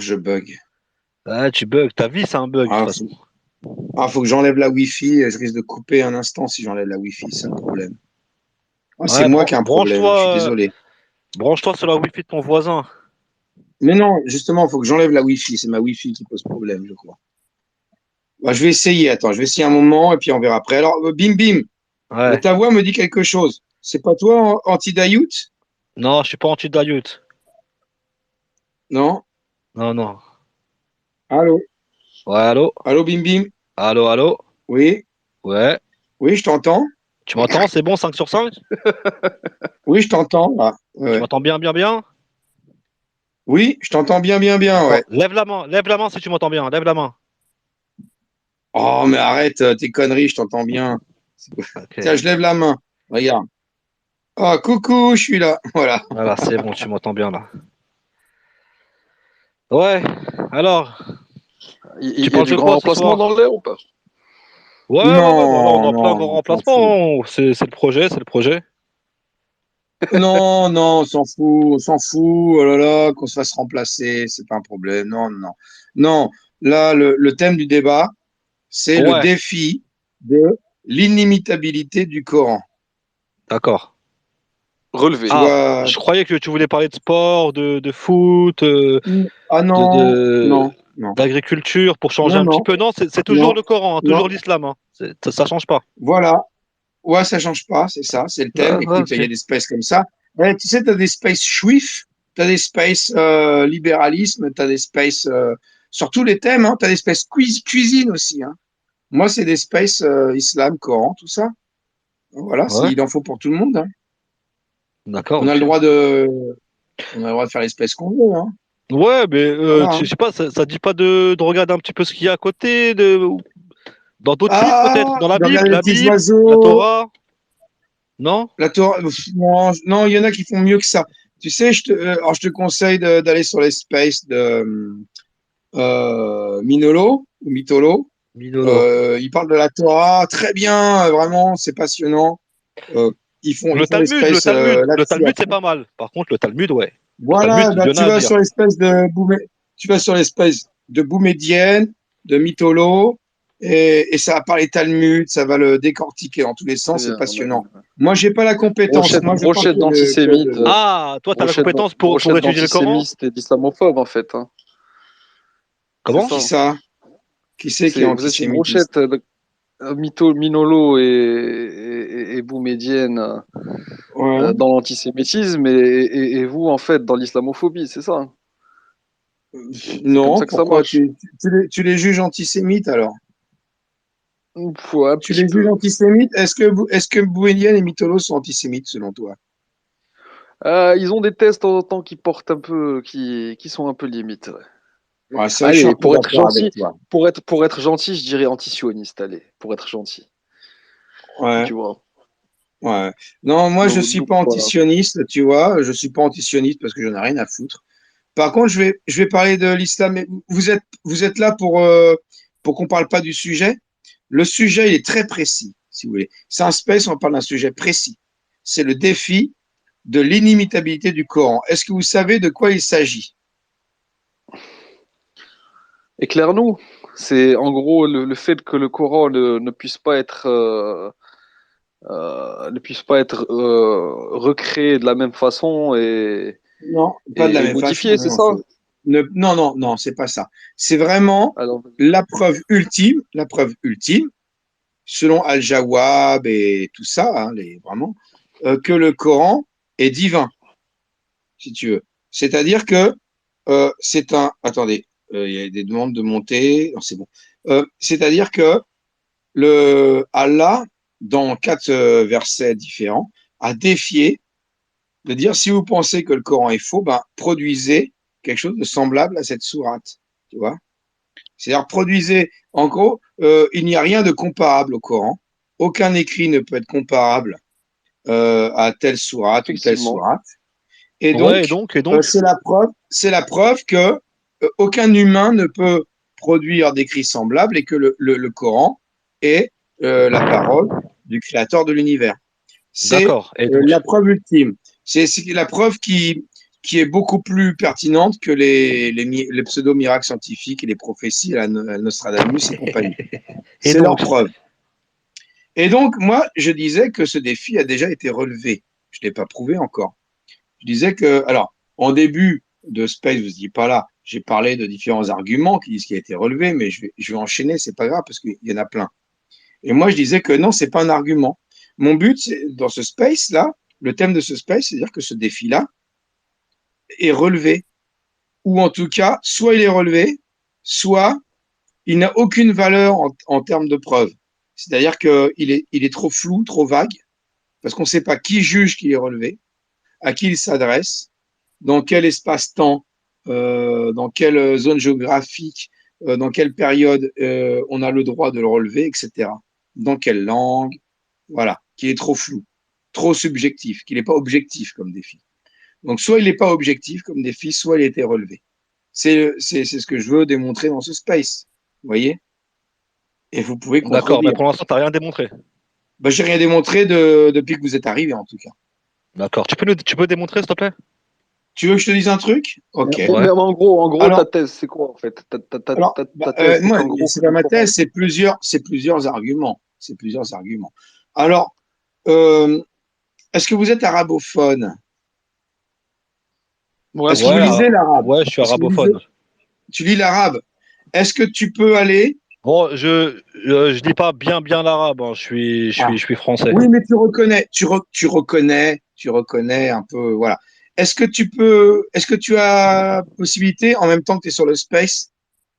je bug. Ah, tu bugs. Ta vie, c'est un bug, de toute Ah, façon. faut que j'enlève la Wi-Fi. Je risque de couper un instant si j'enlève la Wi-Fi. C'est un problème. Ah, c'est Ouais, moi qui ai un problème. Je suis désolé. branche-toi sur la Wi-Fi de ton voisin. Mais non, justement, il faut que j'enlève la Wi-Fi. C'est ma Wi-Fi qui pose problème, je crois. Bah, je vais essayer. Attends, je vais essayer un moment et puis on verra après. Alors, bim, bim. Ouais. Ta voix me dit quelque chose. C'est pas toi, Antidayout? Non, je suis pas anti-Dayut. Non? Non, non. Allô? Ouais, allô? Allô, bim, bim? Allô, allô? Oui? Ouais. Oui, je t'entends? Tu m'entends? C'est bon, 5 sur 5? Oui, je t'entends. Ah, ouais, Tu ouais. m'entends bien, bien, bien? Oui, je t'entends bien, bien, bien, D'accord. ouais. Lève la main si tu m'entends bien. Lève la main. Oh, mais arrête tes conneries, je t'entends bien. Ok. Tiens, je lève la main. Regarde. Oh, coucou, je suis là. Voilà. Voilà, c'est bon, tu m'entends bien là. Ouais. Alors, tu Il y a parles du de grand quoi ce remplacement dans soir? l'air ou pas? Ouais, ouais, ouais. Bon, là, on est Non, en plein non, grand non, on s'en fout. remplacement. C'est le projet, c'est le projet. Non, non, on s'en fout. Oh là là, qu'on se fasse remplacer, c'est pas un problème. Non, non, non. Non, là, le thème du débat, c'est le Ouais. défi de l'inimitabilité du Coran. D'accord. Tu Relevé. Ah, vois? je croyais que tu voulais parler de sport, de foot, Ah non, non, non, d'agriculture pour changer non, un petit non, peu. Non, c'est toujours non, le Coran, hein, non. toujours l'islam. Hein. Ça change pas. Voilà. Ouais, ça change pas, c'est ça, c'est le thème. Ah, ouais, Écoute, il ok. y a des spaces comme ça. Ouais, tu sais, tu as des spaces juifs, tu as des spaces libéralisme, tu as des spaces sur tous les thèmes, hein, tu as des spaces cuisine aussi. Hein. Moi, c'est des spaces islam, Coran, tout ça. Voilà, Ouais, il en faut pour tout le monde. Hein. d'accord, On a le ok. droit de, on a le droit de faire les spaces qu'on veut. Hein. Ouais, mais Voilà. je Hein. sais pas, ça dit pas de regarder un petit peu ce qu'il y a à côté, dans d'autres livres peut-être, Ah, dans de regarder les La petits Bible, la oiseaux. Torah, non? La Torah, non, non, il y en a qui font mieux que ça. Tu sais, alors je te conseille d'aller sur les spaces de Minolo ou Mitolo. Minolo. Ils parlent de la Torah très bien, vraiment, c'est passionnant. Euh, ils font des spaces Le là-dessus Talmud c'est après. pas mal. Par contre, le Talmud, ouais. Le Talmud, Voilà, il bah, y en a tu à vas dire. sur l'espèce de tu vas sur l'espèce de Boumedienne, de Mitolo, et ça va parler Talmud, ça va le décortiquer dans tous les C'est sens, c'est bien. passionnant. Moi, j'ai pas la compétence. Moi, je parle Brochette d'antisémites. Ah, toi, tu as la compétence pour Brochette étudier le Coran? d'antisémites et d'islamophobes, en fait. Hein. C'est Comment? qui ça. ça? Qui c'est qui est Vous êtes une antisémitiste? brochette Minolo et Boumedienne Ouais. dans l'antisémitisme et vous, en fait, dans l'islamophobie, c'est ça. Hein. C'est comme Non, ça que ça pourquoi marche. tu les juges antisémites alors? Ouais, un Tu petit les juges peu. antisémites? Est-ce que Boumedienne et Mitolo sont antisémites selon toi? Ils ont des tests en temps qui portent un peu, qui sont un peu limites. Ouais. Ouais, c'est vrai que je suis un Allez, peu d'accord avec toi. pour être gentil, je dirais anti-sioniste. Allez, pour être gentil, Ouais, tu vois. ouais. Non, moi je suis Donc pas voilà. antisioniste, tu vois. Je suis pas antisioniste parce que j'en ai rien à foutre. Par contre, je vais parler de l'islam. Mais vous êtes là pour qu'on parle pas du sujet. Le sujet, il est très précis, si vous voulez. C'est un space, on parle d'un sujet précis. C'est le défi de l'inimitabilité du Coran. Est-ce que vous savez de quoi il s'agit? Éclaire-nous. C'est en gros le fait que le Coran ne puisse pas être recréé de la même façon Non, pas de la et même façon. modifié, Non, c'est non, ça? non, non, non, c'est pas ça. C'est vraiment Alors, la preuve ultime, selon Al-Jawab et tout ça, hein, vraiment, que le Coran est divin, si tu veux. C'est-à-dire que c'est un. Attendez, il y a des demandes de monter. Non, c'est bon. C'est-à-dire que Allah, dans quatre versets différents, a défié de dire si vous pensez que le Coran est faux, ben, produisez quelque chose de semblable à cette sourate. Tu vois? C'est-à-dire, produisez, en gros, il n'y a rien de comparable au Coran. Aucun écrit ne peut être comparable à telle sourate ou telle effectivement. sourate. Et Ouais, donc, et donc, c'est la preuve que aucun humain ne peut produire d'écrits semblables et que le Coran est la parole du créateur de l'univers. C'est d'accord. Et la donc, preuve ultime. C'est la preuve qui, qui est beaucoup plus pertinente que les pseudo-miracles scientifiques et les prophéties à la Nostradamus et compagnie. Et C'est leur donc, preuve. Et donc, moi, je disais que ce défi a déjà été relevé. Je ne l'ai pas prouvé encore. Je disais que, alors, en début de Space, vous n'étiez pas là, j'ai parlé de différents arguments qui disent qu'il a été relevé, mais je vais enchaîner, c'est pas grave parce qu'il y en a plein. Et moi, je disais que non, c'est pas un argument. Mon but, dans ce Space-là, le thème de ce Space, c'est de dire que ce défi-là est relevé. Ou en tout cas, soit il est relevé, soit il n'a aucune valeur en termes de preuve. C'est-à-dire qu'il est trop flou, trop vague, parce qu'on ne sait pas qui juge qu'il est relevé, à qui il s'adresse, dans quel espace-temps, dans quelle zone géographique, dans quelle période on a le droit de le relever, etc. Dans quelle langue, voilà, qu'il est trop flou, trop subjectif, qu'il n'est pas objectif comme défi. Donc, soit il n'est pas objectif comme défi, soit il a été relevé. C'est ce que je veux démontrer dans ce space. Vous voyez? Et vous pouvez d'accord, mais contredire. pour l'instant, tu n'as rien démontré. Ben, j'ai rien démontré depuis que vous êtes arrivé, en tout cas. D'accord. Tu peux démontrer, s'il te plaît? Tu veux que je te dise un truc? Ok. Mais, Ouais. mais en gros, ta Alors, thèse, c'est quoi en fait? alors Ta thèse, c'est moi, qu'en gros, c'est pas ma thèse, c'est plusieurs arguments. C'est plusieurs arguments. Alors, euh, est-ce que vous êtes arabophone? ouais, Est-ce que vous Ouais, lisez l'arabe? ouais, je suis Est-ce que vous lisez? arabophone. Tu lis l'arabe? Est-ce que tu peux aller? Bon, je dis pas bien l'arabe, hein. Ah, Je suis français. oui, mais tu reconnais un peu, voilà. Est-ce que tu as possibilité, en même temps que tu es sur le space,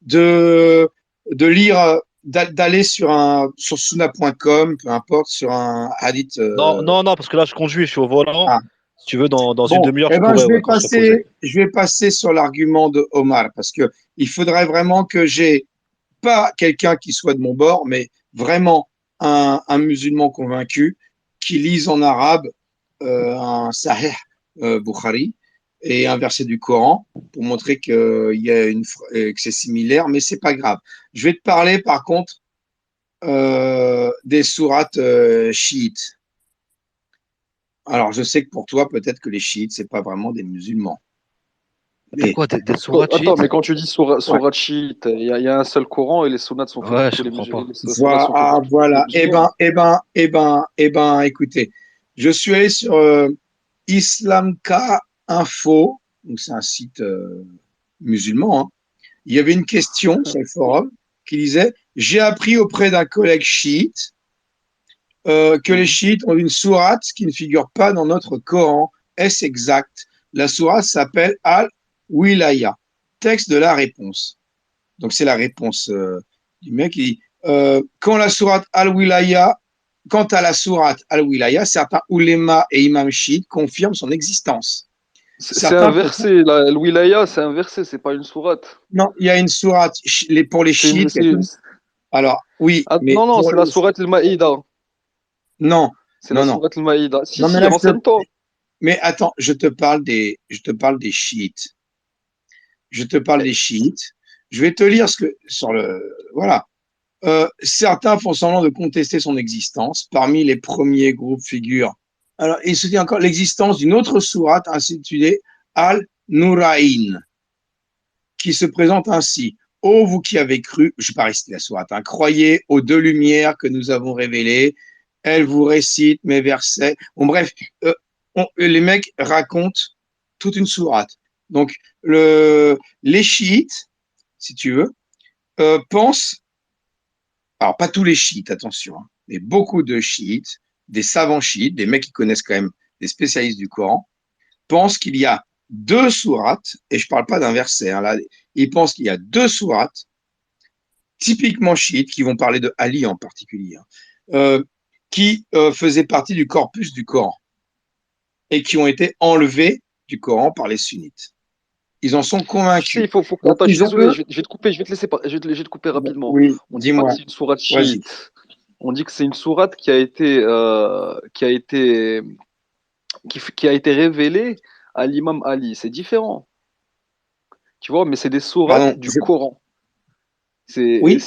de, de lire, d'aller sur suna.com, peu importe, sur un hadith. Non, parce que là, je conduis, je suis au volant. Ah, Si tu veux, dans une bon, demi-heure, eh je ben, pourrais, ouais, quand je serai posé. je vais passer sur l'argument de Omar, parce que il faudrait vraiment que j'ai pas quelqu'un qui soit de mon bord, mais vraiment un musulman convaincu qui lise en arabe un Sahih Bukhari et un verset du Coran pour montrer que c'est similaire, mais c'est pas grave. Je vais te parler par contre des sourates chiites. Alors, je sais que pour toi, peut-être que les chiites, c'est pas vraiment des musulmans. C'est Mais quoi, des sourates Attends, chiites? mais quand tu dis ouais, sourate chiite, il y a un seul Coran et les sunnates sont faits pour Ouais, je tous les comprends musulmans. pas. Les sunnates sont faits voilà, pour tous les voilà. musulmans. Écoutez, je suis allé sur Islamka Info, donc c'est un site musulman, hein. Il y avait une question sur le forum qui disait: J'ai appris auprès d'un collègue chiite que les Mhm. chiites ont une sourate qui ne figure pas dans notre Coran. Est-ce exact? La sourate s'appelle Al-Wilaya. Texte de la réponse. Donc c'est la réponse du mec qui dit quand la sourate Al-Wilaya, quant à la sourate Al-Wilaya, certains oulémas et imams chiites confirment son existence. C'est un Certains préfèrent. verset, le wilaya, c'est un verset, c'est pas une sourate. Non, il y a une sourate pour les C'est une, chiites. c'est- Alors, oui, Ah, mais non, non, pour c'est les. la sourate al-Maïda. Non, C'est la non, non. sourate al-Maïda. Si, Non, mais si, là, renseigne-toi. mais attends, je te parle des chiites. Je te parle des chiites. Je vais te lire ce que, sur le, voilà. Certains font semblant de contester son existence. Parmi les premiers groupes figurent. Alors, il se dit encore l'existence d'une autre sourate intitulée Al-Nuraïn, qui se présente ainsi. Ô vous qui avez cru, je ne vais pas réciter la sourate, hein, croyez aux deux lumières que nous avons révélées. Elle vous récite mes versets. Bon, bref, les mecs racontent toute une sourate. Donc, les chiites, si tu veux, pensent, alors pas tous les chiites, attention, hein, mais beaucoup de chiites, des savants chiites, des mecs qui connaissent quand même, des spécialistes du Coran, pensent qu'il y a deux sourates, et je ne parle pas d'un verset, hein, là, ils pensent qu'il y a deux sourates typiquement chiites, qui vont parler de Ali en particulier, hein, qui faisaient partie du corpus du Coran et qui ont été enlevées du Coran par les sunnites. Ils en sont Tu sais, convaincus. Attends, je suis Ils ont désolé, je vais te couper, je vais te laisser, je vais te couper rapidement. Oui, On dit pas que dis-moi, c'est une sourate vas-y. chiite. On dit que c'est une sourate qui a été révélée à l'imam Ali. C'est différent, tu vois, mais c'est des sourates Pardon, du Coran. oui,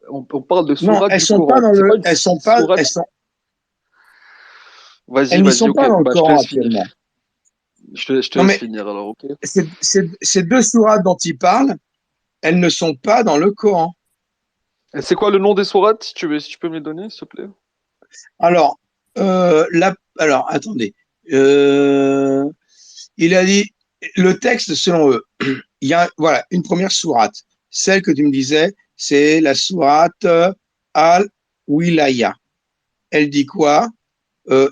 On parle de non, sourates du Coran. C'est pas une sourate. elles n'y sont Vas-y, pas ok, dans le bah, je te Coran laisse finir. actuellement. Je te Non, laisse mais finir alors, ok? ces deux sourates dont il parle, elles ne sont pas dans le Coran. Et c'est quoi le nom des sourates, si tu peux me les donner, s'il te plaît? Alors, alors attendez. Euh, il a dit, le texte, selon eux, il y a voilà, une première sourate. Celle que tu me disais, c'est la sourate Al-Wilaya. Elle dit quoi?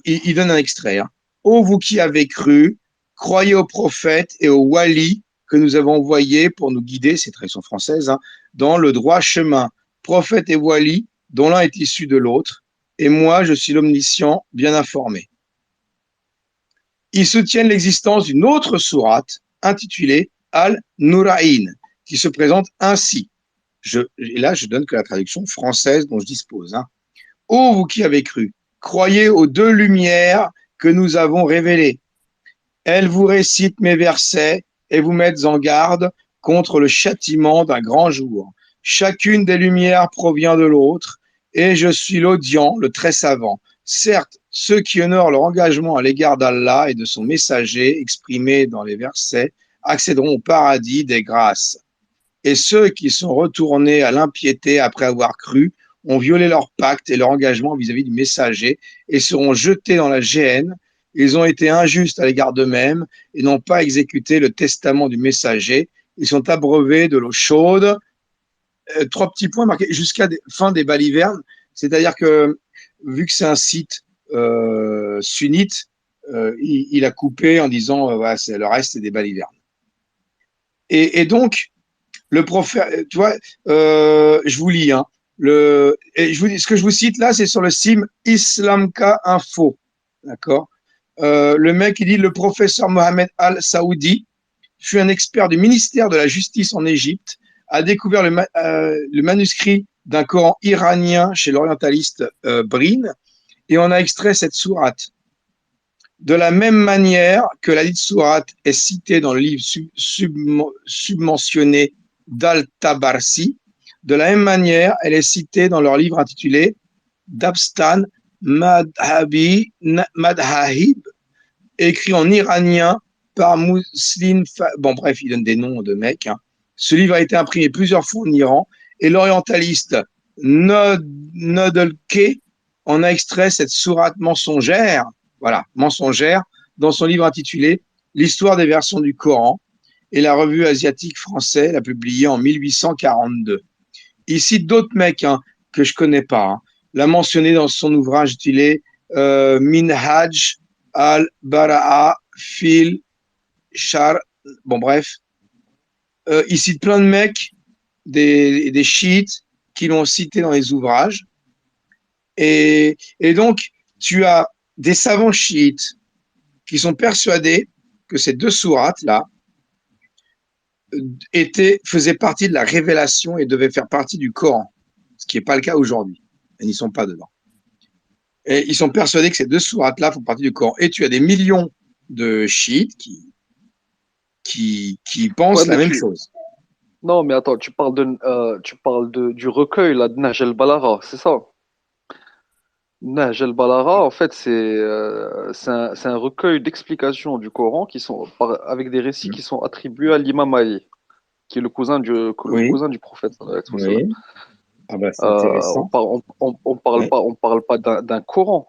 Il donne un extrait. Hein. Ô vous qui avez cru, croyez aux prophètes et aux walis que nous avons envoyés pour nous guider, c'est traduction française, hein, dans le droit chemin. Prophètes et walis, dont l'un est issu de l'autre, et moi, je suis l'omniscient, bien informé. Ils soutiennent l'existence d'une autre sourate intitulée Al-Nura'in, qui se présente ainsi. Et là, je donne que la traduction française dont je dispose. Hein. Ô vous qui avez cru, croyez aux deux lumières que nous avons révélées. Elles vous récitent mes versets et vous mettent en garde contre le châtiment d'un grand jour. Chacune des lumières provient de l'autre, et je suis l'audient, le très savant. Certes, ceux qui honorent leur engagement à l'égard d'Allah et de son messager, exprimé dans les versets, accéderont au paradis des grâces. Et ceux qui sont retournés à l'impiété après avoir cru ont violé leur pacte et leur engagement vis-à-vis du messager et seront jetés dans la géhenne. Ils ont été injustes à l'égard d'eux-mêmes et n'ont pas exécuté le testament du messager. Ils sont abreuvés de l'eau chaude. Trois petits points marqués jusqu'à fin des balivernes. C'est-à-dire que, vu que c'est un site sunnite, il a coupé en disant voilà, le reste, c'est des balivernes. Et donc, le prophète, tu vois, je vous lis, hein, ce que je vous cite là, c'est sur le site Islamka Info, d'accord. Le mec, il dit le professeur Mohamed Al-Saoudi fut un expert du ministère de la Justice en Égypte, a découvert le manuscrit d'un Coran iranien chez l'orientaliste Brin, et on a extrait cette sourate. De la même manière que la dite sourate est citée dans le livre submentionné d'Al-Tabarsi, de la même manière, elle est citée dans leur livre intitulé Dabstan Madhahib, écrit en iranien par Muslim. Bon, bref, il donne des noms de mecs. Hein. Ce livre a été imprimé plusieurs fois en Iran et l'orientaliste Nodelke en a extrait cette sourate mensongère, voilà, mensongère, dans son livre intitulé L'histoire des versions du Coran, et la revue asiatique française l'a publié en 1842. Il cite d'autres mecs hein, que je connais pas. Hein. L'a mentionné dans son ouvrage intitulé Minhaj al-Bara'a fil Shar. Bon, bref. Il cite plein de mecs, des chiites, qui l'ont cité dans les ouvrages. Et donc, tu as des savants chiites qui sont persuadés que ces deux sourates-là faisaient partie de la révélation et devaient faire partie du Coran, ce qui n'est pas le cas aujourd'hui. Ils n'y sont pas dedans. Et ils sont persuadés que ces deux sourates-là font partie du Coran. Et tu as des millions de chiites qui Ouais, pensent la mais même chose. Non, mais attends, du recueil, là, de Nahj el-Balagha, c'est ça? Nahj el-Balagha, en fait, c'est un recueil d'explications du Coran avec des récits qui sont attribués à l'imam Ali, qui est le Oui, cousin du prophète, sallallahu alayhi wa sallam. oui. Ah ben, c'est intéressant. Oui, On parle pas d'un Coran.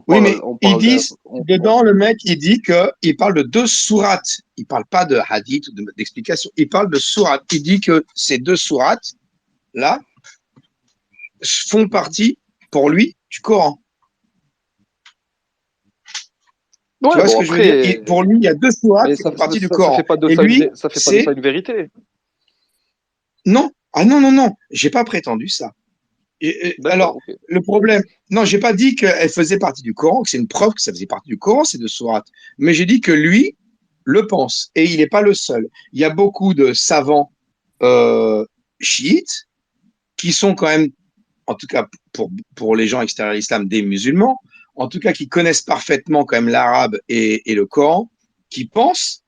oui mais On ils parle d'un, disent, dedans, le mec, il dit qu'il parle de deux sourates. Il ne parle pas de hadith ou d'explication. Il parle de sourates. Il dit que ces deux sourates-là font partie, pour lui, du Coran. Tu ouais, vois ce bon, que je veux dire? Et après, pour lui, il y a deux sourates mais qui font partie du Coran. Et ça fait pas de ça une vérité. non. Ah non, non, non. J'ai pas prétendu ça. D'accord, Alors, ok. le problème, non, j'ai pas dit qu'elle faisait partie du Coran, que c'est une preuve que ça faisait partie du Coran, ces deux sourates. Mais j'ai dit que lui le pense. Et il n'est pas le seul. Il y a beaucoup de savants euh, chiites qui sont quand même, en tout cas pour les gens extérieurs à l'islam, des musulmans, en tout cas qui connaissent parfaitement quand même l'arabe et le Coran, qui pensent,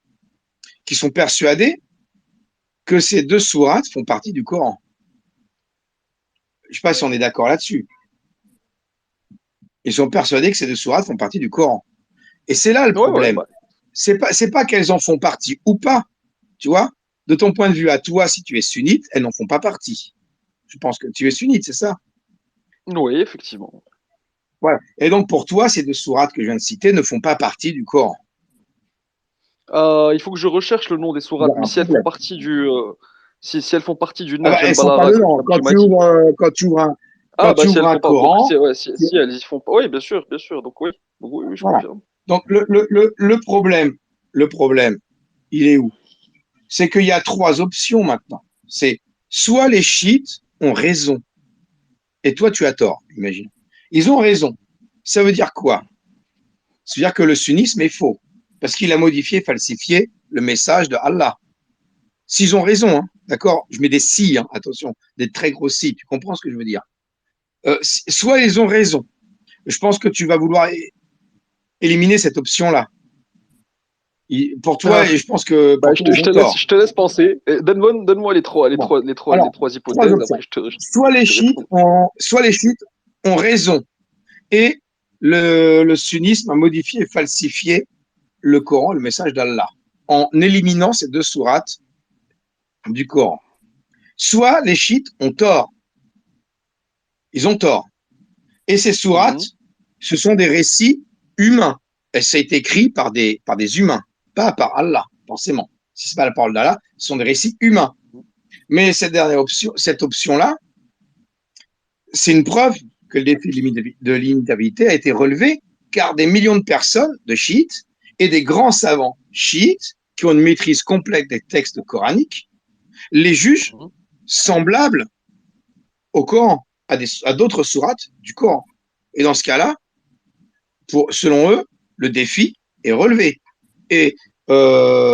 qui sont persuadés que ces deux sourates font partie du Coran. Je ne sais pas si on est d'accord là-dessus. Ils sont persuadés que ces deux sourates font partie du Coran. Et c'est là le Ouais, ouais, problème. bah, c'est pas qu'elles en font partie ou pas, tu vois. De ton point de vue à toi, si tu es sunnite, elles n'en font pas partie. Je pense que tu es sunnite, c'est ça? Oui, effectivement. Voilà. Et donc pour toi, ces deux sourates que je viens de citer ne font pas partie du Coran. Il faut que je recherche le nom des Il y sourates, a mais un si elles font problème. partie si elles font partie du Ah bah, Nahj elles sont pas al-Balagha, dedans. comme tu m'as dit. Quand Ah, tu bah si ouvres elles un font pas. Donc Coran, si elles y font pas. Oui, bien sûr, bien sûr. Donc oui, oui, je voilà. confirme. Donc le problème, il est où? C'est qu'il y a trois options maintenant. C'est soit les chiites ont raison, et toi tu as tort, imagine. Ils ont raison. Ça veut dire quoi? Ça veut dire que le sunnisme est faux, parce qu'il a modifié, falsifié le message de Allah. S'ils ont raison, hein, d'accord? Je mets des si, hein, attention, des très gros si, tu comprends ce que je veux dire? Soit ils ont raison. Je pense que tu vas vouloir éliminer cette option-là. Pour toi, et Ah, je pense que bah, pour toi, ils ont tort. je te laisse penser. Donne-moi Bon, alors, les trois trois hypothèses. options. Après, je te réponds. Soit les chiites ont raison et le sunnisme a modifié et falsifié le Coran, le message d'Allah, en éliminant ces deux sourates du Coran. Soit les chiites ont tort, ils ont tort. Et ces sourates, Mhm. ce sont des récits humains. Et ça a été écrit par des humains, pas par Allah, forcément. Si ce n'est pas la parole d'Allah, ce sont des récits humains. Mais cette option-là, c'est une preuve que le défi de l'imitabilité a été relevé, car des millions de personnes, de chiites, et des grands savants chiites, qui ont une maîtrise complète des textes coraniques, les jugent Mhm. semblables au Coran, à d'autres sourates du Coran. Et dans ce cas-là, selon eux, le défi est relevé. Et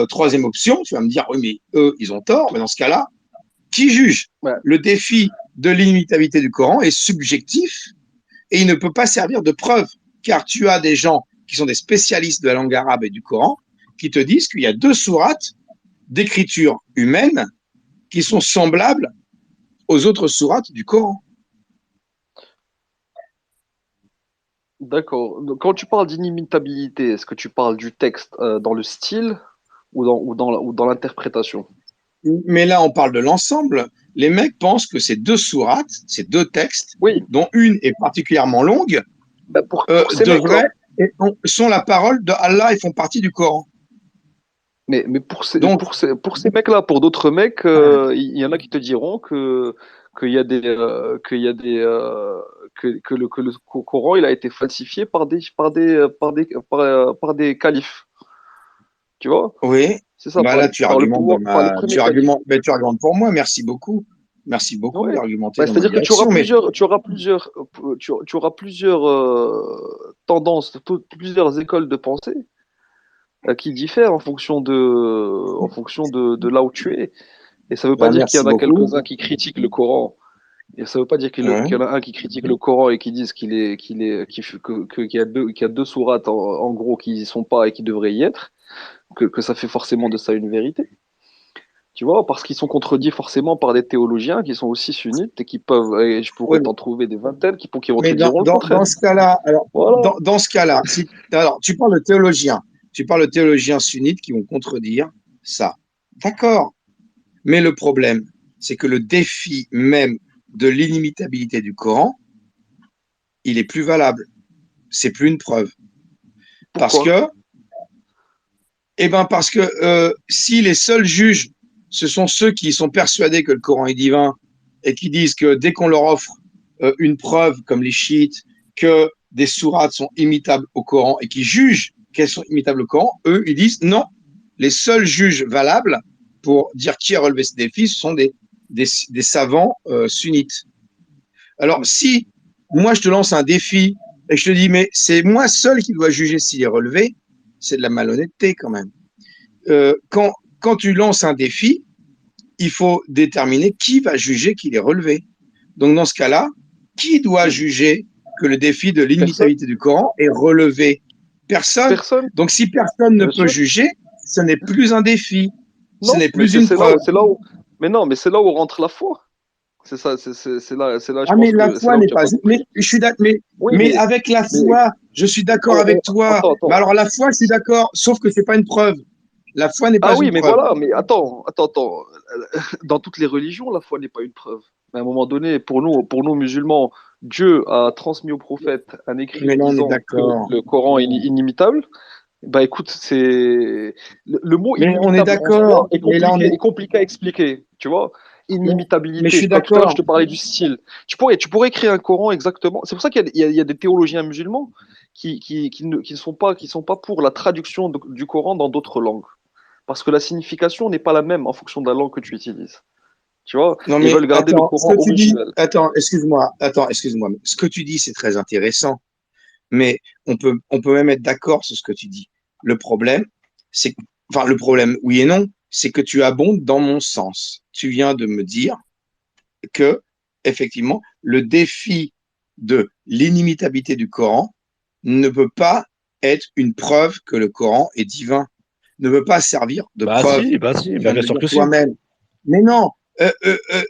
troisième option, tu vas me dire, oui, mais eux, ils ont tort, mais dans ce cas-là, qui juge? Ouais. Le défi de l'inimitabilité du Coran est subjectif et il ne peut pas servir de preuve, car tu as des gens qui sont des spécialistes de la langue arabe et du Coran qui te disent qu'il y a deux sourates d'écriture humaine qui sont semblables aux autres sourates du Coran. D'accord. Donc, quand tu parles d'inimitabilité, est-ce que tu parles du texte dans le style ou dans l'interprétation? Mais là, on parle de l'ensemble. Les mecs pensent que ces deux sourates, ces deux textes, Oui, dont une est particulièrement longue, bah, pour ces mecs-là. sont la parole de Allah et font partie du Coran. Mais Donc, pour ces mecs-là, pour d'autres mecs, il y en a qui te diront qu'il y a que le Coran il a été falsifié par des califes. Tu vois? oui, C'est ça, bah là, par le pouvoir, par le premier calife. tu argumentes pour moi. Merci beaucoup. Merci beaucoup Ouais. d'argumenter Bah, dans ma c'est-à-dire que direction. Mais tu auras plusieurs tendances, plusieurs écoles de pensée qui diffèrent en fonction de là où tu es. Et ça ne veut pas bah, dire qu'il y merci en a beaucoup. quelques-uns qui critiquent le Coran. Et ça ne veut pas dire Ouais. qu'il y en a un qui critique le Coran et qui disent qu'il y a deux sourates en gros qui y sont pas et qui devraient y être, que ça fait forcément de ça une vérité. Tu vois, parce qu'ils sont contredits forcément par des théologiens qui sont aussi sunnites et qui peuvent, et je pourrais Oui, t'en trouver des vingtaines qui vont te mais diront le contraire. dans ce cas-là, Voilà. dans ce cas-là, alors, tu parles de théologiens sunnites qui vont contredire ça. D'accord. Mais le problème, c'est que le défi même de l'inimitabilité du Coran, il est plus valable. C'est plus une preuve. Parce Pourquoi? que, parce que si les seuls juges, ce sont ceux qui sont persuadés que le Coran est divin et qui disent que dès qu'on leur offre une preuve, comme les chiites, que des sourates sont imitables au Coran et qui jugent qu'elles sont imitables au Coran, eux, ils disent non. Les seuls juges valables pour dire qui a relevé ce défi, ce sont des savants sunnites. Alors, si moi je te lance un défi et je te dis, mais c'est moi seul qui dois juger s'il est relevé, c'est de la malhonnêteté quand même. Quand tu lances un défi, il faut déterminer qui va juger qu'il est relevé. Donc, dans ce cas-là, qui doit juger que le défi de Personne? l'inimitabilité du Coran est relevé? Personne. Personne? Donc, si personne ne Bien peut sûr. juger, ce n'est plus un défi, ce Non, n'est mais plus une preuve. c'est là où, mais non, mais c'est là où rentre la foi. C'est ça, c'est là, je Ah, mais pense la que c'est foi là où n'est tu n'as pas. pas Mais compris. je suis d'accord. Oui, Mais avec la mais foi, je suis d'accord avec toi. attends, Mais attends. alors la foi, je suis d'accord, sauf que c'est pas une preuve. La foi n'est Ah pas oui, une mais preuve. voilà, mais attends. Dans toutes les religions, la foi n'est pas une preuve. Mais à un moment donné, pour nous musulmans, Dieu a transmis au prophète un écrit Mais lui là, on est disant que d'accord. le Coran est inimitable. Bah écoute, c'est le mot Mais on est inimitable en soi d'accord. Mais là, on est. est compliqué à expliquer, tu vois. Mais je Inimitabilité. suis Quand tout à l'heure je d'accord. te parlais du style, tu pourrais écrire un Coran exactement. C'est pour ça qu'il y a des théologiens musulmans qui ne sont pas pour la traduction du Coran dans d'autres langues, parce que la signification n'est pas la même en fonction de la langue que tu utilises. Tu vois, Non, ils mais veulent garder le attends, ce Coran que tu dis. original. Attends, excuse-moi. Attends, excuse-moi. Ce que tu dis, c'est très intéressant. Mais on peut même être d'accord sur ce que tu dis. Le problème, c'est, enfin, le problème, oui et non, c'est que tu abondes dans mon sens. Tu viens de me dire que, effectivement, le défi de l'inimitabilité du Coran ne peut pas être une preuve que le Coran est divin, ne peut pas servir de preuve. Bah si, Tu bah viens de bien le sûr dire que si. toi-même. Mais non, euh, euh, euh,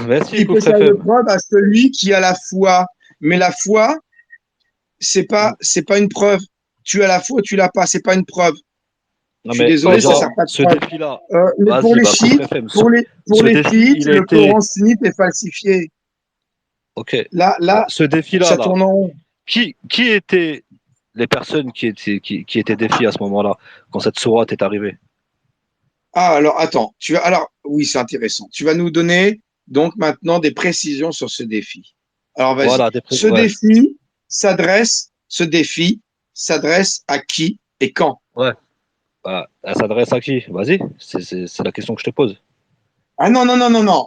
Bah si, il peut Koufre servir de FM. preuve à celui qui a la foi. Mais la foi, c'est pas une preuve. Tu as la foi, tu l'as pas, c'est pas une preuve. Non Je suis mais désolé, ça déjà, sert pas de ce preuve. défi-là, Mais pour vas-y, les bah Koufre chiites, FM, pour ce les défi, chiites, il a le Coran été. sunnite est falsifié. Ok. Là, Ce défi-là, ça là, tourne en rond. qui étaient les personnes qui étaient défiées à ce moment-là, quand cette sourate est arrivée? Ah, alors attends, alors oui, c'est intéressant. Tu vas nous donner donc maintenant des précisions sur ce défi. Alors vas-y. Voilà, ouais, Ce défi s'adresse à qui et quand? ouais. Bah, elle s'adresse à qui? Vas-y, c'est la question que je te pose. Ah non, non, non, non, non.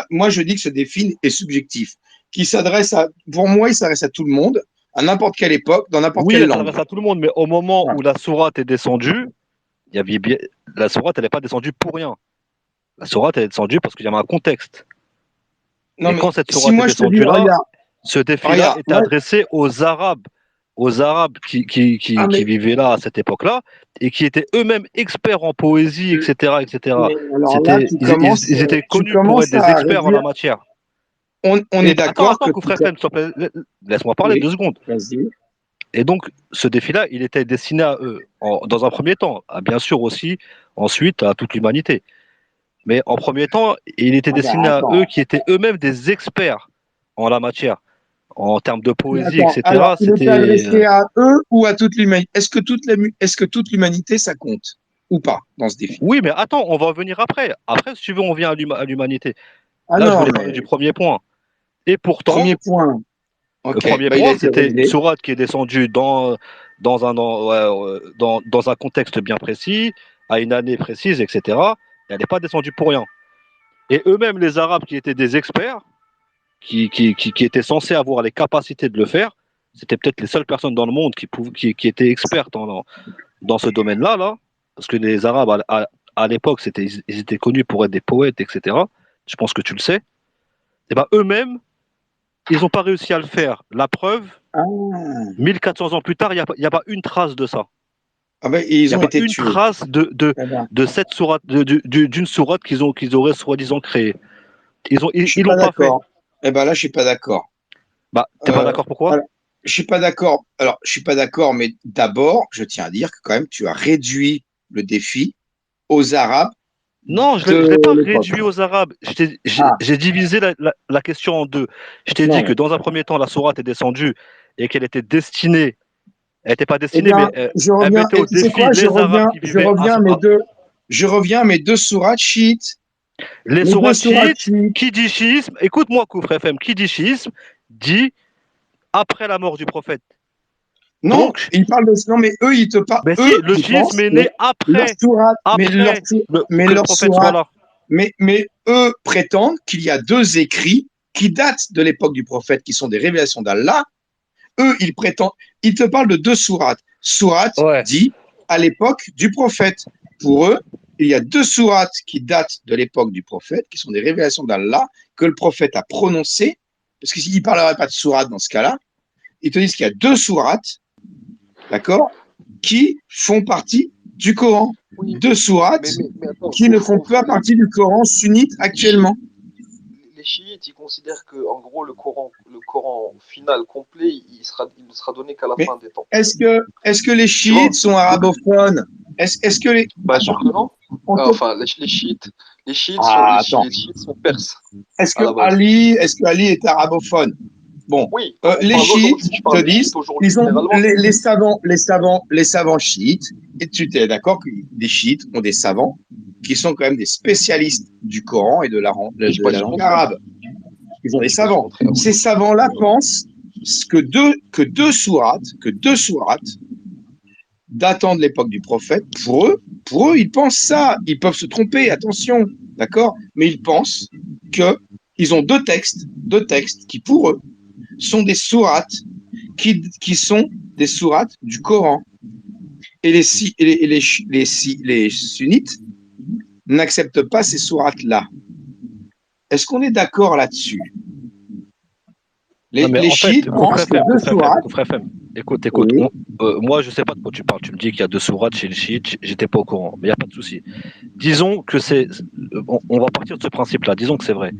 Moi, je dis que ce défi est subjectif. Pour moi, il s'adresse à tout le monde, à n'importe quelle époque, dans n'importe Oui, quelle elle langue. s'adresse à tout le monde, mais au moment Voilà. où la sourate est descendue, il y avait bien... la sourate, elle n'est pas descendue pour rien. La sourate, elle est descendue parce qu'il y avait un contexte. Non, Et mais quand cette si sourate est moi je te dis, descendue là, ce défi-là regarde, était adressé aux Arabes ah, qui vivaient là à cette époque-là, et qui étaient eux-mêmes experts en poésie, etc., etc. mais alors là, Ils étaient tu connus pour être commences des à experts en la réduire. matière. On Et est attends, d'accord que attends, frère Flem, s'il te plaît, laisse-moi parler oui, 2 secondes. vas-y. Et donc, ce défi-là, il était destiné à eux, dans un premier temps, à bien sûr aussi, ensuite, à toute l'humanité. Mais en premier temps, il était Ah ben, destiné à eux attends, qui étaient eux-mêmes des experts en la matière, en termes de poésie, attends. Alors, etc. il était C'était. adressé à eux ou à toute l'humanité? Est-ce que toute l'humanité, ça compte ou pas dans ce défi? Oui, mais attends, on va en venir après. Après, si tu veux, on vient à l'humanité. Ah Là, je non, voulais parler mais du premier point. Et pourtant, premier point. le Ok, premier bah, il a point, été c'était une réglé. sourate qui est descendue dans un contexte bien précis, à une année précise, etc. Elle n'est pas descendue pour rien. Et eux-mêmes, les Arabes qui étaient des experts, qui étaient censés avoir les capacités de le faire, c'était peut-être les seules personnes dans le monde qui étaient expertes dans ce domaine-là, là, parce que les Arabes, à l'époque, ils étaient connus pour être des poètes, etc. Je pense que tu le sais. Et ben eux-mêmes, ils n'ont pas réussi à le faire. La preuve, Ah, 1400 ans plus tard, il y a pas une trace de ça. ah ben, Il n'y ils a ont pas été une tués. trace Eh ben, de cette sourate, d'une sourate qu'ils auraient soi-disant créée. je suis Ils pas l'ont pas fait. d'accord. Eh ben là, je suis pas d'accord. Bah, t'es pas d'accord pourquoi? Alors, je suis pas d'accord. Alors, je suis pas d'accord, mais d'abord, je tiens à dire que quand même, tu as réduit le défi aux Arabes Non, je de ne l'ai pas l'époque. réduit aux Arabes. Ah, J'ai divisé la question en deux. Je t'ai dit que non. dans un premier temps, la sourate est descendue et qu'elle était destinée, elle n'était pas Eh destinée, bien, mais je elle reviens. mettait Et au tu sais défi quoi? les Arabes qui vivaient Je reviens à mes deux sourates chiites. les Les deux sourates sourates chiites. chiites. Qui dit chiisme? Écoute-moi, Koufre FM, qui dit chiisme dit après la mort du prophète. Non, Donc, ils parlent de. Non, mais eux, ils te parlent. ben si, Eux, le ils chiisme pensent est que né leur sourate, après mais que le leur prophète soit sourate, là. mais eux prétendent qu'il y a deux écrits qui datent de l'époque du prophète, qui sont des révélations d'Allah. Eux, ils prétendent, ils te parlent de deux sourates. Sourate Ouais. dit à l'époque du prophète. Pour eux, il y a deux sourates qui datent de l'époque du prophète, qui sont des révélations d'Allah, que le prophète a prononcées, parce que s'il ne parlerait pas de sourate dans ce cas-là, ils te disent qu'il y a deux sourates, d'accord, qui font partie du Coran. Oui, Deux sourates mais attends, qui ne font pas partie du Coran sunnite actuellement. les chiites, ils considèrent que, en gros, le Coran final complet, il ne sera donné qu'à la Mais fin des temps. est-ce que les Tu vois? chiites sont arabophones? Est-ce que les. Bien Attends, sûr que non. on te- Enfin, Ah, attends. les chiites sont perses Est-ce à que la base. Ali est arabophone? Bon, Oui, quand on les parle chiites aujourd'hui, je te parle des disent, chiites aujourd'hui, ils ont généralement, les savants chiites, et tu es d'accord que les chiites ont des savants qui sont quand même des spécialistes du Coran et j'ai de pas la dit le langue contraire. arabe. Ils ont des J'ai pas dit le savants. contraire. Ces savants-là pensent que deux sourates datant de l'époque du prophète, pour eux, ils pensent ça. Ils peuvent se tromper, attention, d'accord? Mais ils pensent que ils ont deux textes qui, pour eux, sont des sourates qui sont des sourates du Coran. Et les sunnites n'acceptent pas ces sourates-là. Est-ce qu'on est d'accord là-dessus? Non, mais Les en fait, chiites pensent que deux sourates. Koufra FM. Écoute, Oui. moi, je sais pas de quoi tu parles. Tu me dis qu'il y a deux sourates chez les chiites, j'étais pas au courant, mais il n'y a pas de souci. Disons que on va partir de ce principe-là, disons que c'est vrai.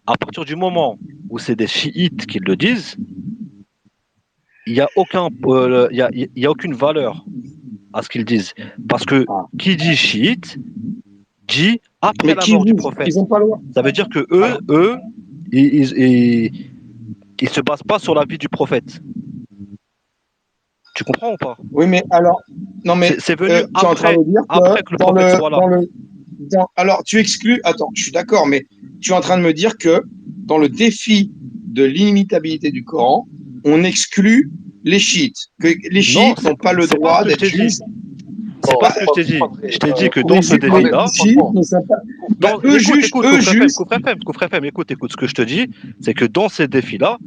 À partir du moment où c'est des chiites qui le disent, il n'y a il y a aucune valeur à ce qu'ils disent. Parce que Ah. qui dit chiite, dit après Mais la qui mort du disent? prophète. Ils n'ont pas le droit. Ça veut dire que Alors, ils se basent pas sur la vie du prophète. Tu comprends ou pas? oui, mais alors, non, mais C'est venu tu es en train de dire après que le prophète soit là. alors tu exclus, attends, je suis d'accord, mais tu es en train de me dire que dans le défi de l'inimitabilité du Coran, on exclut les chiites, que les Non, chiites n'ont pas le c'est pas ce droit que je d'être t'ai dit. juges. C'est Non, pas ce c'est que je pas, t'ai c'est pas dit. très. Je t'ai dit que dans ce Les défi-là, chiites ne sont pas. Bah, eux jugent, écoute, Koufra FM, écoute, ce que je te dis, c'est que dans ces défis-là,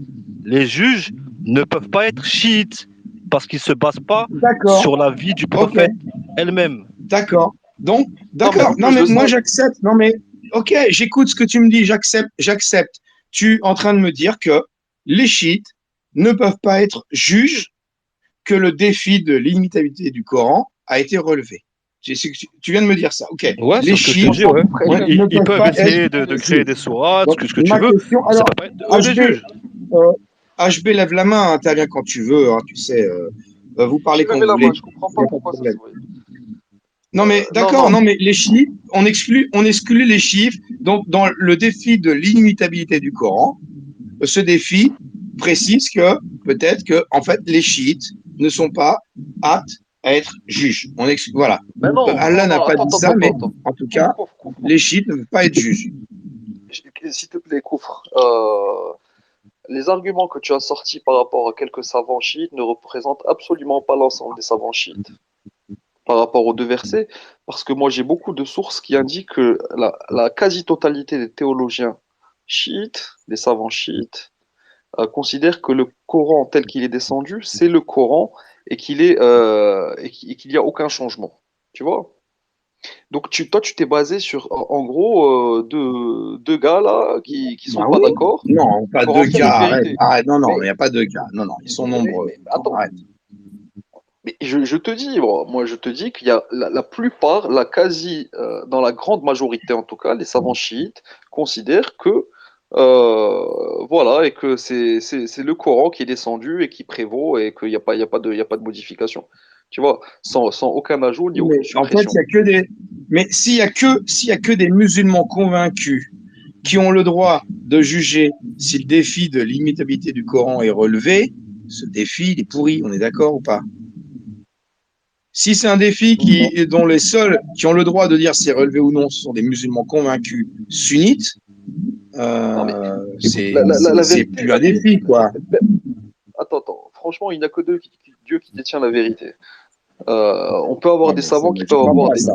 les juges ne peuvent pas être chiites parce qu'ils se basent pas D'accord, sur la vie du ok, prophète elle-même. d'accord. Donc, Non, mais d'accord. en Non, plus mais de moi ça, j'accepte. Non, mais ok, j'écoute ce que tu me dis, j'accepte. Tu es en train de me dire que les chiites ne peuvent pas être juges que le défi de l'inimitabilité du Coran a été relevé. Tu viens de me dire ça. Ok. Ouais, c'est Les ce que je te chiites dis, franchement, ouais. ne Ils peuvent peuvent pas être essayer de créer juges. des sourates, Donc, ce que tu ma veux, question, mais ça alors, peut pas être eux les juges. euh, HB lève la main, intervient quand tu veux, hein, tu sais. Vous parlez j'ai quand levé vous la main, voulez. je comprends Il n'y pas a pas de pourquoi ça se problème. fait. Non, mais Non, d'accord, non, non, mais les chiites, on exclut les chiffres. Donc, dans le défi de l'inimitabilité du Coran, ce défi précise que peut-être que, en fait, les chiites ne sont pas aptes à être juges. Voilà. mais non, Allah non, n'a non, pas attends, dit attends, ça, attends, mais attends. en tout Couvre, cas, couvre, couvre, couvre. les chiites ne peuvent pas être juges. S'il te plaît, couvre. Les arguments que tu as sortis par rapport à quelques savants chiites ne représentent absolument pas l'ensemble des savants chiites par rapport aux deux versets, parce que moi j'ai beaucoup de sources qui indiquent que la quasi-totalité des théologiens chiites, des savants chiites, considèrent que le Coran tel qu'il est descendu, c'est le Coran et qu'il n'y a aucun changement. Tu vois? Donc toi, tu t'es basé sur, en gros, deux gars là qui sont Bah pas oui. d'accord Non, pas pour deux en faire gars, une arrête, vérité. arrête. Non, non, il Mais, n'y a pas deux gars. Non, non, ils sont nombreux. mais attends, Arrête. mais je te dis, moi je te dis qu'il y a la plupart, la quasi, dans la grande majorité en tout cas, les savants chiites considèrent que voilà et que c'est le Coran qui est descendu et qui prévaut et qu'il n'y a pas, il y a pas de modification. Tu vois, sans aucun ajout ni Mais aucune en fait, il suppression. y a que des. Mais s'il y a que des musulmans convaincus qui ont le droit de juger si le défi de l'imitabilité du Coran est relevé, ce défi, il est pourri, on est d'accord ou pas? Si c'est un défi dont les seuls qui ont le droit de dire si c'est relevé ou non, ce sont des musulmans convaincus sunnites, Non mais écoute, c'est plus un la défi, vérité, quoi. attends. Franchement, il n'y a que Dieu qui détient la vérité. On peut avoir Ouais, des mais savants qui tu peuvent crois avoir pas à des. ça.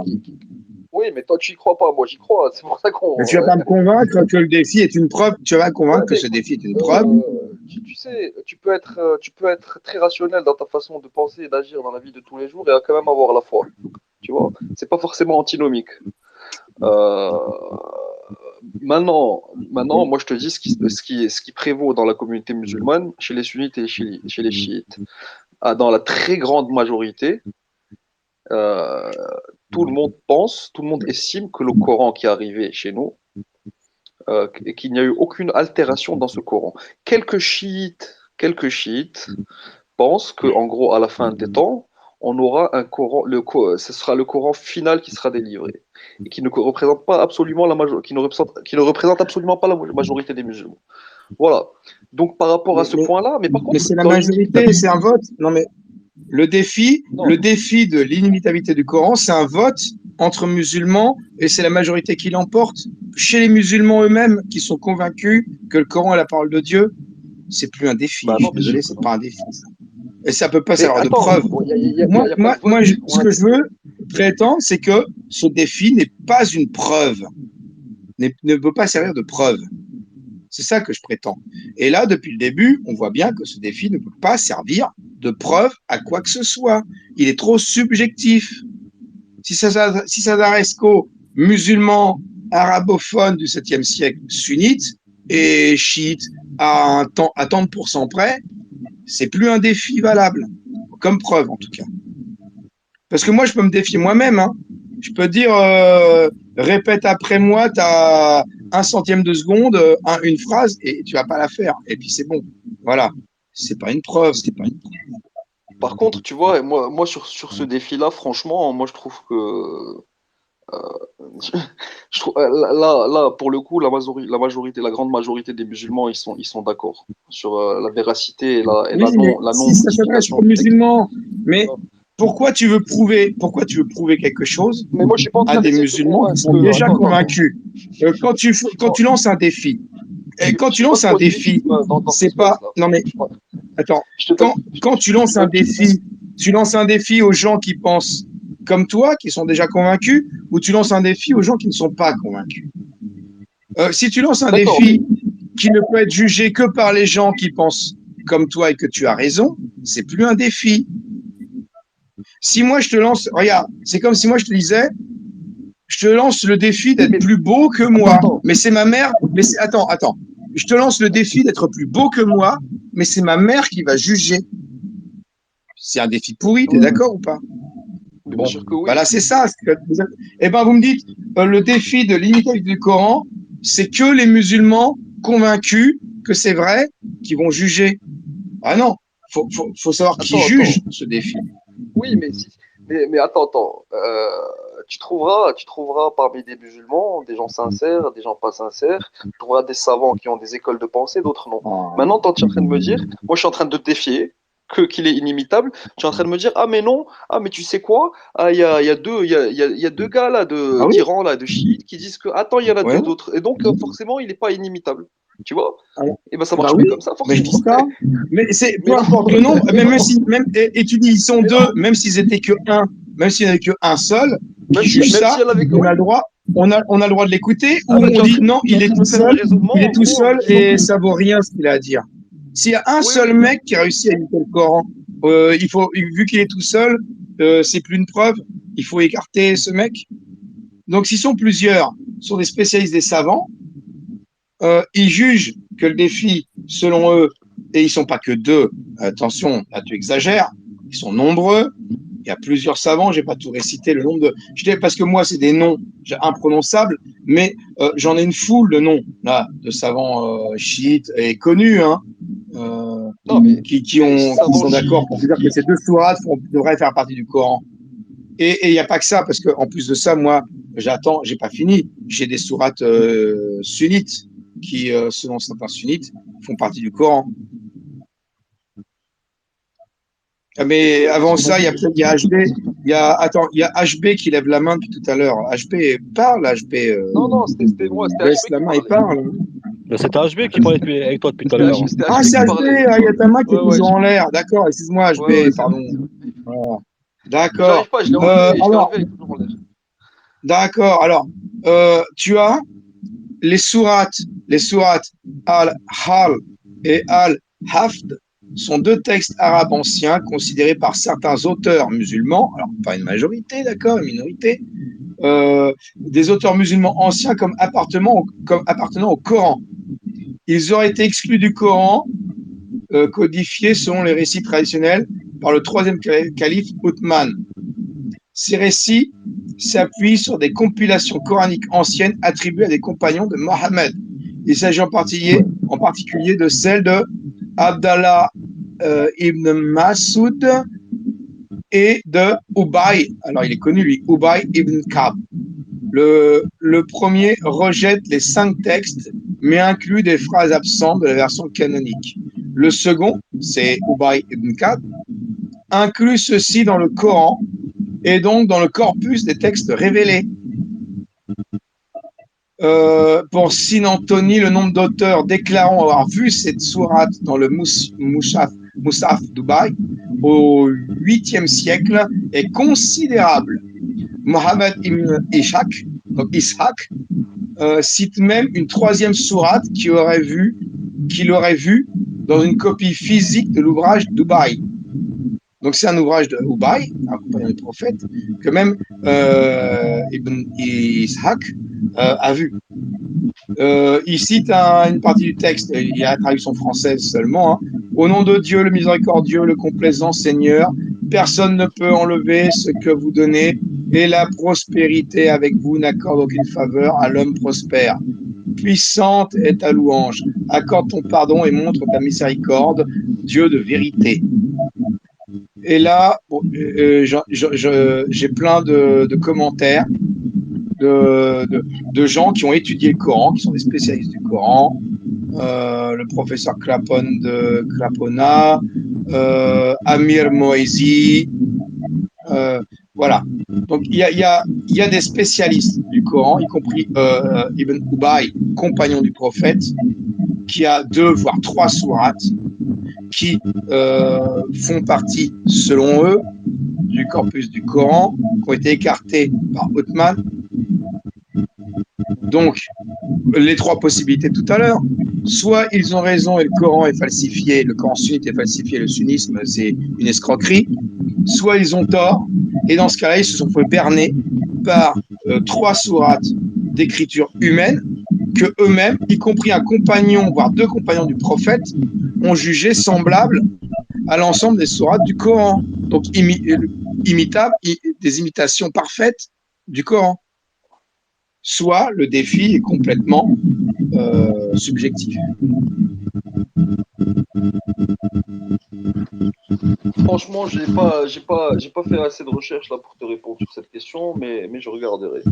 Oui, mais toi, tu y crois pas. Moi, j'y crois. C'est pour ça Mais qu'on. tu vas pas me convaincre que le défi est une preuve. Tu vas me Ouais, convaincre que mais ce écoute, défi est une preuve. tu sais, tu peux être très rationnel dans ta façon de penser et d'agir dans la vie de tous les jours et quand même avoir la foi. Tu vois, c'est pas forcément antinomique. Euh, maintenant, moi, je te dis ce qui prévaut dans la communauté musulmane, chez les sunnites et chez les chiites. Dans la très grande majorité, euh, tout le monde pense, tout le monde estime que le Coran qui est arrivé chez nous, et qu'il n'y a eu aucune altération dans ce Coran. Quelques chiites pensent que, en gros, à la fin des temps, on aura un Coran, ce sera le Coran final qui sera délivré et qui ne représente pas absolument qui ne représente absolument pas la majorité des musulmans. Voilà. Donc par rapport à Mais, ce mais, point-là, mais par mais contre, c'est la dans majorité, c'est l'inimitabilité, un vote. Non, mais non, le défi de l'inimitabilité du Coran, c'est un vote entre musulmans et c'est la majorité qui l'emporte. Chez les musulmans eux-mêmes qui sont convaincus que le Coran est la parole de Dieu, c'est plus un défi. bah Je non, suis bien sûr désolé, que c'est non. pas un défi. Ça. Et ça peut pas Mais servir de attends, preuve. il y a pas de vote. Ce que je veux prétendre, c'est que ce défi n'est pas une preuve, ne peut pas servir de preuve. C'est ça que je prétends. Et là, depuis le début, on voit bien que ce défi ne peut pas servir de preuve à quoi que ce soit. Il est trop subjectif. Si ça s'adresse qu'aux musulmans arabophones du 7e siècle sunnites et chiites à tant de pourcents près, c'est plus un défi valable, comme preuve en tout cas. Parce que moi, je peux me défier moi-même. Hein. Je peux dire, répète après moi, tu as un centième de seconde, une phrase, et tu vas pas la faire. Et puis c'est bon. Voilà. C'est pas une preuve. C'est pas une... Par contre, tu vois, moi sur ce défi-là, franchement, moi je trouve que pour le coup, la grande majorité des musulmans, ils sont d'accord sur la véracité et Oui, mais la si ça s'adresse non-modification aux du texte. musulmans, mais pourquoi tu veux prouver quelque chose Mais moi, je suis pas en à train des d'essayer de te musulmans qui convaincre sont que. déjà Attends. convaincus? Quand Non, tu lances un défi, et quand je tu suis pas lances un trop limite défi, dans ce c'est pas, sens-là. non mais Je, crois- attends, je te donne, quand je te donne une petite. tu lances un défi aux gens qui pensent comme toi, qui sont déjà convaincus, ou tu lances un défi aux gens qui ne sont pas convaincus. Si tu lances un D'accord, mais défi qui ne peut être jugé que par les gens qui pensent comme toi et que tu as raison, c'est plus un défi. Si moi je te lance, regarde, c'est comme si moi je te disais, je te lance le défi oui, d'être mais plus beau que moi, attends. mais c'est ma mère, attends, je te lance le défi d'être plus beau que moi, mais c'est ma mère qui va juger. C'est un défi pourri, t'es d'accord ou pas? Mais bien Bon, sûr que bah là oui. c'est ça. Eh ben vous me dites, le défi de l'imitation du Coran, c'est que les musulmans convaincus que c'est vrai qui vont juger. Ah non, faut savoir qui juge Attends. ce défi. Oui, mais attends. Tu trouveras parmi des musulmans des gens sincères, des gens pas sincères. Tu trouveras des savants qui ont des écoles de pensée, d'autres non. Ah, Maintenant, tu es en train de me dire, moi je suis en train de te défier, qu'il est inimitable. Tu es en train de me dire, ah mais non, ah mais tu sais quoi? Ah, il y a deux gars là, ah oui, d'Iran, là, de chiites, qui disent que, attends, il y en a ouais. deux autres. Et donc, forcément, il n'est pas inimitable. Tu vois? Ah, Et ben ça bah marche oui, plus comme ça, mais je dis forcément. ça. Mais c'est Mais peu non, importe le nombre, mais non, et tu dis ils sont mais deux, non. même s'ils étaient que un, même s'il n'y en avait que un seul qui juge Même si ça, elle avait. on a Oui, le droit, on a le droit de l'écouter, ah ou ben, on dit non, tu es en train de me faire un il raisonnement est en tout gros en me seul disant et que. ça vaut rien ce qu'il a à dire. S'il y a un Oui, seul oui, mec qui a réussi à imiter le Coran, vu qu'il est tout seul, c'est plus une preuve, il faut écarter ce mec. Donc s'ils sont plusieurs, sont des spécialistes des savants, ils jugent que le défi, selon eux, et ils sont pas que deux, attention, là tu exagères, ils sont nombreux, il y a plusieurs savants, j'ai pas tout récité le nombre de, parce que moi c'est des noms imprononçables, mais j'en ai une foule de noms là de savants chiites et connus, hein, euh, non, mais qui savant sont d'accord pour dire que chiite. ces deux sourates devraient faire partie du Coran. Et il n'y a pas que ça, parce qu'en plus de ça, moi, j'ai pas fini. J'ai des sourates sunnites qui, selon certains sunnites, font partie du Coran. Ah, mais Des avant ça, sourates il y a sunnites. HB. Il y a HB qui lève la main depuis tout à l'heure. HB parle, HB Non, c'était moi, c'était baisse HB la qui main et parlait. parle. C'est HB qui parlait avec toi depuis tout à l'heure. C'était Ah, HB c'est qui HB, parlait. ah, il y a ta main qui est Ouais, toujours en l'air. D'accord, excuse-moi, ouais, HB, c'est pardon. vrai. Voilà. Mais j'arrive D'accord. pas, je l'ai Alors, enlevé, elle est toujours en l'air. d'accord. Alors, tu as les sourates Al-Hal et Al-Hafd sont deux textes arabes anciens considérés par certains auteurs musulmans, alors pas une majorité, d'accord, une minorité, des auteurs musulmans anciens comme appartenant au Coran. Ils auraient été exclus du Coran, codifiés selon les récits traditionnels par le troisième calife Othman. Ces récits s'appuient sur des compilations coraniques anciennes attribuées à des compagnons de Mohammed. Il s'agit en particulier de celle de Abdallah ibn Masoud et de Ubay. Alors, il est connu, lui, Ubay ibn Ka'b. Le premier rejette les 5 textes, mais inclut des phrases absentes de la version canonique. Le second, c'est Ubay ibn Ka'b, inclut ceci dans le Coran et donc dans le corpus des textes révélés. Pour Sinantoni, le nombre d'auteurs déclarant avoir vu cette sourate dans le Mus'haf Dubaï au 8e siècle est considérable. Mohammed ibn Ishaq, cite même une 3e sourate qu'il aurait vue dans une copie physique de l'ouvrage Dubaï. Donc c'est un ouvrage de Ubay, un compagnon du prophète, que même Ibn Ishaq a vu. Il cite une partie du texte, il y a la traduction française seulement. Au nom de Dieu, le miséricordieux, le complaisant Seigneur, personne ne peut enlever ce que vous donnez, et la prospérité avec vous n'accorde aucune faveur à l'homme prospère. Puissante est ta louange, accorde ton pardon et montre ta miséricorde, Dieu de vérité. Et là, j'ai plein de commentaires de gens qui ont étudié le Coran, qui sont des spécialistes du Coran, le professeur Clapon de Clapona, Amir Moezi, voilà. Donc il y a des spécialistes du Coran, y compris Ibn Ubay, compagnon du prophète, qui a 2 voire 3 sourates qui font partie, selon eux, du corpus du Coran, qui ont été écartés par Othman. Donc, les 3 possibilités tout à l'heure, soit ils ont raison et le Coran est falsifié, le Coran sunnite est falsifié, le sunnisme c'est une escroquerie, soit ils ont tort, et dans ce cas-là, ils se sont fait berner par 3 sourates d'écriture humaine que eux-mêmes, y compris un compagnon, voire 2 compagnons du prophète, ont jugé semblables à l'ensemble des sourates du Coran. Donc, imitables, des imitations parfaites du Coran. Soit le défi est complètement subjectif. Franchement, j'ai pas fait assez de recherches là pour te répondre sur cette question, mais je regarderai.